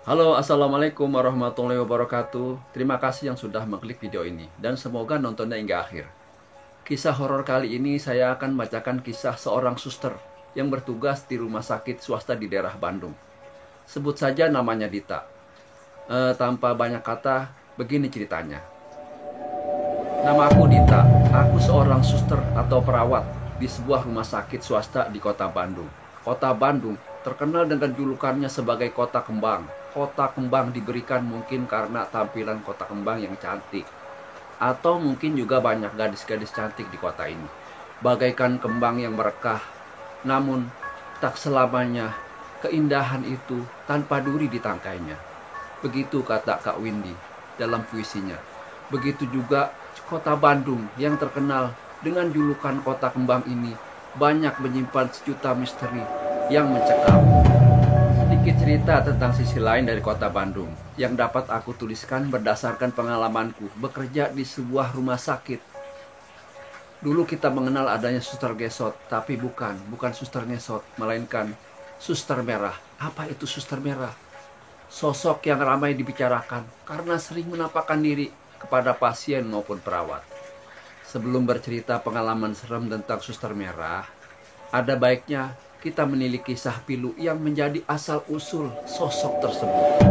Halo, assalamualaikum warahmatullahi wabarakatuh. Terima kasih yang sudah mengklik video ini dan semoga nontonnya hingga akhir. Kisah horor kali ini saya akan bacakan kisah seorang suster yang bertugas di rumah sakit swasta di daerah Bandung. Sebut saja namanya Dita. Tanpa banyak kata, begini ceritanya. Nama aku Dita. Aku seorang suster atau perawat di sebuah rumah sakit swasta di kota Bandung. Kota Bandung terkenal dengan julukannya sebagai kota kembang. Kota kembang diberikan mungkin karena tampilan kota kembang yang cantik. Atau mungkin juga banyak gadis-gadis cantik di kota ini. Bagaikan kembang yang merekah. Namun, tak selamanya keindahan itu tanpa duri di tangkainya. Begitu kata Kak Windy dalam puisinya. Begitu juga kota Bandung yang terkenal dengan julukan kota kembang ini banyak menyimpan sejuta misteri yang mencekam. Sedikit cerita tentang sisi lain dari kota Bandung yang dapat aku tuliskan berdasarkan pengalamanku bekerja di sebuah rumah sakit. Dulu kita mengenal adanya suster gesot, tapi bukan suster ngesot, melainkan suster merah. Apa itu suster merah? Sosok yang ramai dibicarakan karena sering menampakkan diri kepada pasien maupun perawat. Sebelum bercerita pengalaman serem tentang suster merah, ada baiknya kita menilik kisah pilu yang menjadi asal-usul sosok tersebut.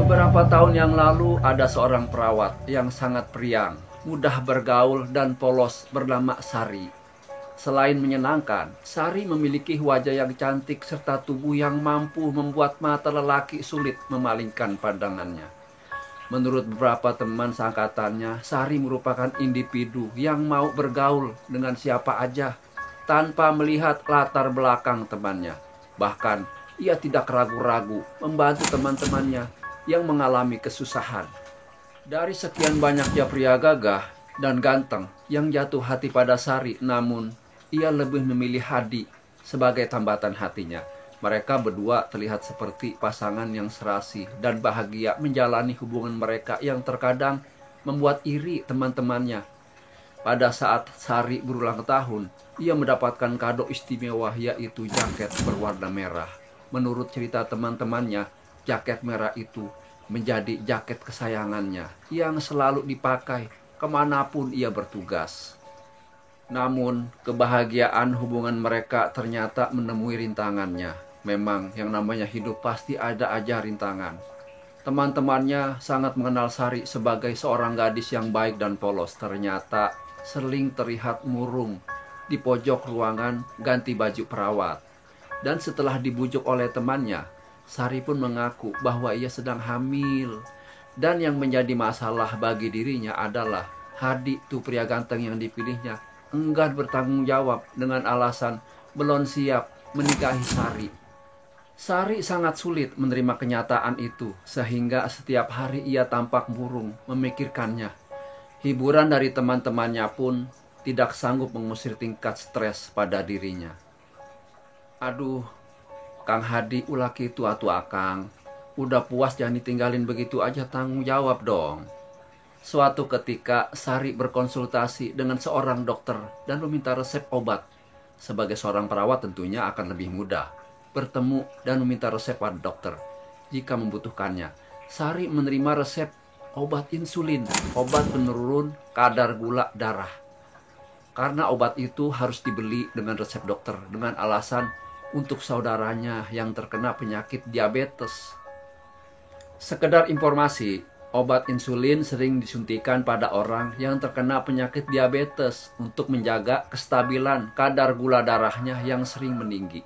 Beberapa tahun yang lalu ada seorang perawat yang sangat periang, mudah bergaul dan polos bernama Sari. Selain menyenangkan, Sari memiliki wajah yang cantik serta tubuh yang mampu membuat mata lelaki sulit memalingkan pandangannya. Menurut beberapa teman seangkatannya, Sari merupakan individu yang mau bergaul dengan siapa aja tanpa melihat latar belakang temannya. Bahkan, ia tidak ragu-ragu membantu teman-temannya yang mengalami kesusahan. Dari sekian banyaknya pria gagah dan ganteng yang jatuh hati pada Sari, namun ia lebih memilih Hadi sebagai tambatan hatinya. Mereka berdua terlihat seperti pasangan yang serasi dan bahagia menjalani hubungan mereka yang terkadang membuat iri teman-temannya. Pada saat Sari berulang tahun, ia mendapatkan kado istimewa yaitu jaket berwarna merah. Menurut cerita teman-temannya, jaket merah itu menjadi jaket kesayangannya yang selalu dipakai kemanapun ia bertugas. Namun, kebahagiaan hubungan mereka ternyata menemui rintangannya. Memang, yang namanya hidup pasti ada aja rintangan. Teman-temannya sangat mengenal Sari sebagai seorang gadis yang baik dan polos. Ternyata, sering terlihat murung di pojok ruangan ganti baju perawat. Dan setelah dibujuk oleh temannya, Sari pun mengaku bahwa ia sedang hamil. Dan yang menjadi masalah bagi dirinya adalah Hadi, tuh pria ganteng yang dipilihnya, enggan bertanggung jawab dengan alasan belum siap menikahi Sari. Sari sangat sulit menerima kenyataan itu, sehingga setiap hari ia tampak murung memikirkannya. Hiburan dari teman-temannya pun tidak sanggup mengusir tingkat stres pada dirinya. Aduh, Kang Hadi ulaki tua-tua Kang. Udah puas jangan ditinggalin begitu aja, tanggung jawab dong. Suatu ketika Sari berkonsultasi dengan seorang dokter dan meminta resep obat. Sebagai seorang perawat tentunya akan lebih mudah bertemu dan meminta resep pada dokter jika membutuhkannya. Sari menerima resep obat insulin, obat penurun kadar gula darah. Karena obat itu harus dibeli dengan resep dokter dengan alasan untuk saudaranya yang terkena penyakit diabetes. Sekedar informasi, obat insulin sering disuntikan pada orang yang terkena penyakit diabetes untuk menjaga kestabilan kadar gula darahnya yang sering meninggi.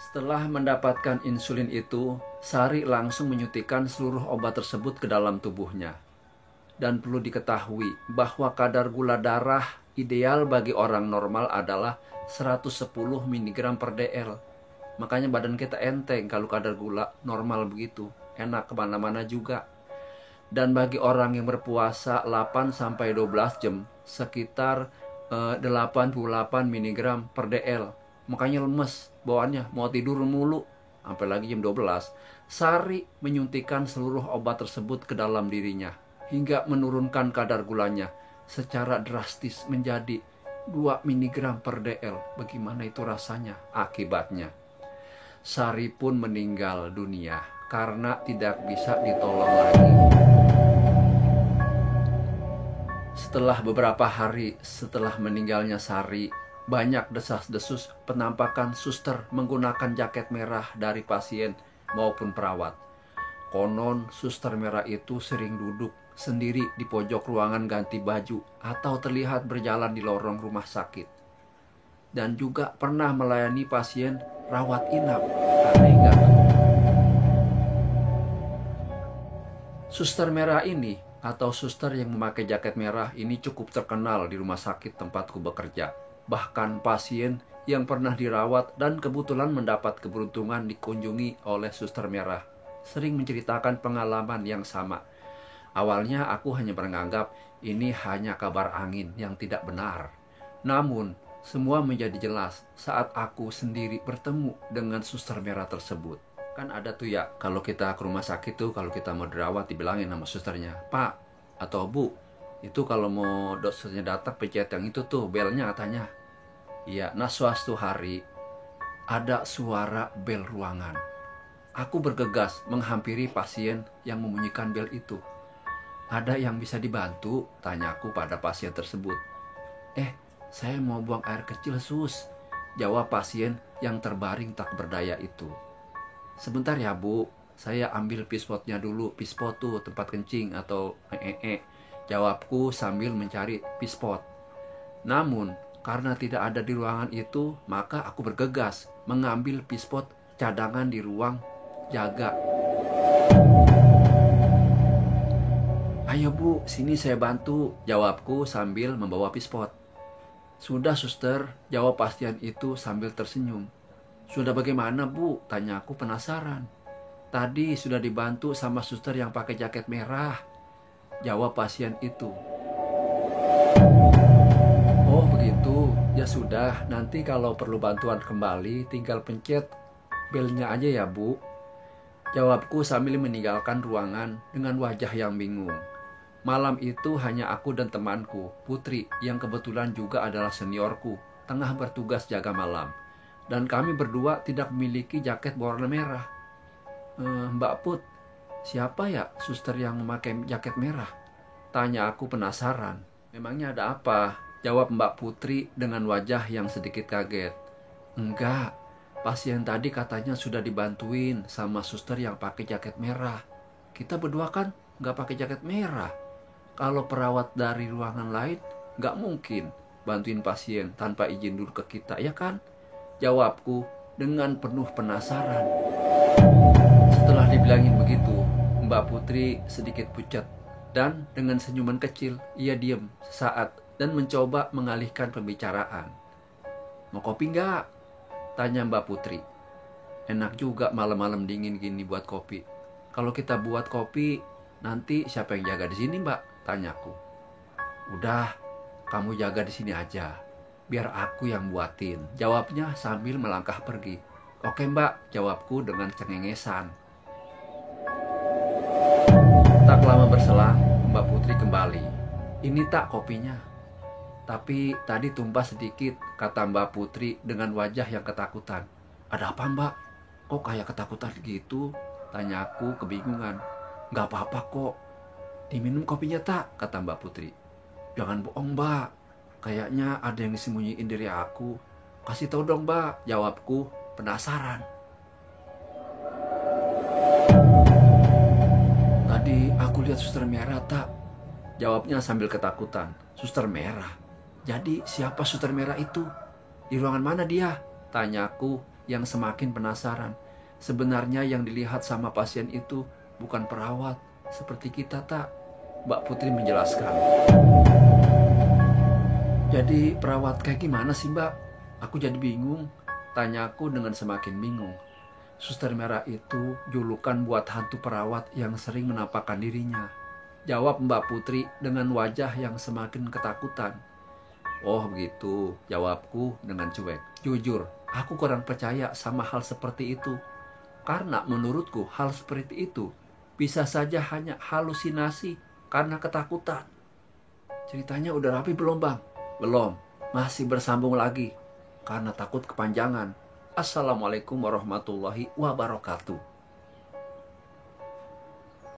Setelah mendapatkan insulin itu, Sari langsung menyuntikkan seluruh obat tersebut ke dalam tubuhnya. Dan perlu diketahui bahwa kadar gula darah ideal bagi orang normal adalah 110 mg per dl. Makanya badan kita enteng kalau kadar gula normal begitu. Enak kemana-mana juga. Dan bagi orang yang berpuasa 8-12 jam, sekitar 88 mg per dl. Makanya lemes bawaannya, mau tidur mulu. Sampai lagi jam 12. Sari menyuntikkan seluruh obat tersebut ke dalam dirinya hingga menurunkan kadar gulanya secara drastis menjadi 2 mg per dl. Bagaimana itu rasanya? Akibatnya Sari pun meninggal dunia karena tidak bisa ditolong lagi. Setelah beberapa hari setelah meninggalnya Sari, banyak desas-desus penampakan suster menggunakan jaket merah dari pasien maupun perawat. Konon suster merah itu sering duduk sendiri di pojok ruangan ganti baju atau terlihat berjalan di lorong rumah sakit. Dan juga pernah melayani pasien rawat inap. Aneh nggak? Suster merah ini atau suster yang memakai jaket merah ini cukup terkenal di rumah sakit tempatku bekerja. Bahkan pasien yang pernah dirawat dan kebetulan mendapat keberuntungan dikunjungi oleh suster merah sering menceritakan pengalaman yang sama. Awalnya aku hanya menganggap ini hanya kabar angin yang tidak benar. Namun, semua menjadi jelas saat aku sendiri bertemu dengan suster merah tersebut. Kan ada tuh ya, kalau kita ke rumah sakit tuh, kalau kita mau dirawat dibilangin sama susternya, "Pak atau Bu, itu kalau mau dokternya datang pencet yang itu tuh belnya," katanya. Iya, nah suatu hari ada suara bel ruangan. Aku bergegas menghampiri pasien yang membunyikan bel itu. "Ada yang bisa dibantu?" tanyaku pada pasien tersebut. Saya mau buang air kecil, Sus," jawab pasien yang terbaring tak berdaya itu. "Sebentar ya, Bu, saya ambil pispotnya dulu." Pispot tuh tempat kencing atau jawabku sambil mencari pispot. Namun, karena tidak ada di ruangan itu, maka aku bergegas mengambil pispot cadangan di ruang jaga. "Ayo Bu, sini saya bantu," jawabku sambil membawa pispot. "Sudah suster," jawab pasien itu sambil tersenyum. "Sudah bagaimana Bu?" tanyaku penasaran. "Tadi sudah dibantu sama suster yang pakai jaket merah," jawab pasien itu. "Oh begitu, ya sudah, nanti kalau perlu bantuan kembali tinggal pencet belnya aja ya Bu," jawabku sambil meninggalkan ruangan dengan wajah yang bingung. Malam itu hanya aku dan temanku, Putri, yang kebetulan juga adalah seniorku, tengah bertugas jaga malam. Dan kami berdua tidak memiliki jaket berwarna merah. "Mbak Put, siapa ya suster yang memakai jaket merah?" tanya aku penasaran. "Memangnya ada apa?" jawab Mbak Putri dengan wajah yang sedikit kaget. "Enggak, pasien tadi katanya sudah dibantuin sama suster yang pakai jaket merah. Kita berdua kan nggak pakai jaket merah. Kalau perawat dari ruangan lain, nggak mungkin bantuin pasien tanpa izin dulu ke kita, ya kan?" jawabku dengan penuh penasaran. Setelah dibilangin begitu, Mbak Putri sedikit pucat dan dengan senyuman kecil, ia diam sesaat dan mencoba mengalihkan pembicaraan. "Mau kopi nggak?" tanya Mbak Putri. "Enak juga malam-malam dingin gini buat kopi. Kalau kita buat kopi, nanti siapa yang jaga di sini, Mbak?" tanyaku. "Udah, kamu jaga di sini aja. Biar aku yang buatin," jawabnya sambil melangkah pergi. "Oke Mbak," jawabku dengan cengengesan. Tak lama berselang, Mbak Putri kembali. "Ini tak kopinya. Tapi tadi tumpah sedikit," kata Mbak Putri dengan wajah yang ketakutan. "Ada apa Mbak? Kok kayak ketakutan gitu?" tanyaku kebingungan. "Gak apa-apa kok. Diminum kopinya tak?" kata Mbak Putri. "Jangan bohong Mbak. Kayaknya ada yang disembunyiin dari aku. Kasih tahu dong Mbak," jawabku penasaran. "Tadi aku lihat suster merah tak?" jawabnya sambil ketakutan. "Suster merah? Jadi siapa suster merah itu? Di ruangan mana dia?" tanyaku yang semakin penasaran. Sebenarnya yang dilihat sama pasien itu bukan perawat seperti kita tak, Mbak Putri menjelaskan. "Jadi perawat kayak gimana sih Mbak? Aku jadi bingung," tanyaku dengan semakin bingung. "Suster merah itu julukan buat hantu perawat yang sering menampakkan dirinya," jawab Mbak Putri dengan wajah yang semakin ketakutan. "Oh begitu," jawabku dengan cuek. Jujur, aku kurang percaya sama hal seperti itu. Karena menurutku hal seperti itu bisa saja hanya halusinasi karena ketakutan. Ceritanya udah rapi belum Bang? Belum, masih bersambung lagi karena takut kepanjangan. Assalamualaikum warahmatullahi wabarakatuh.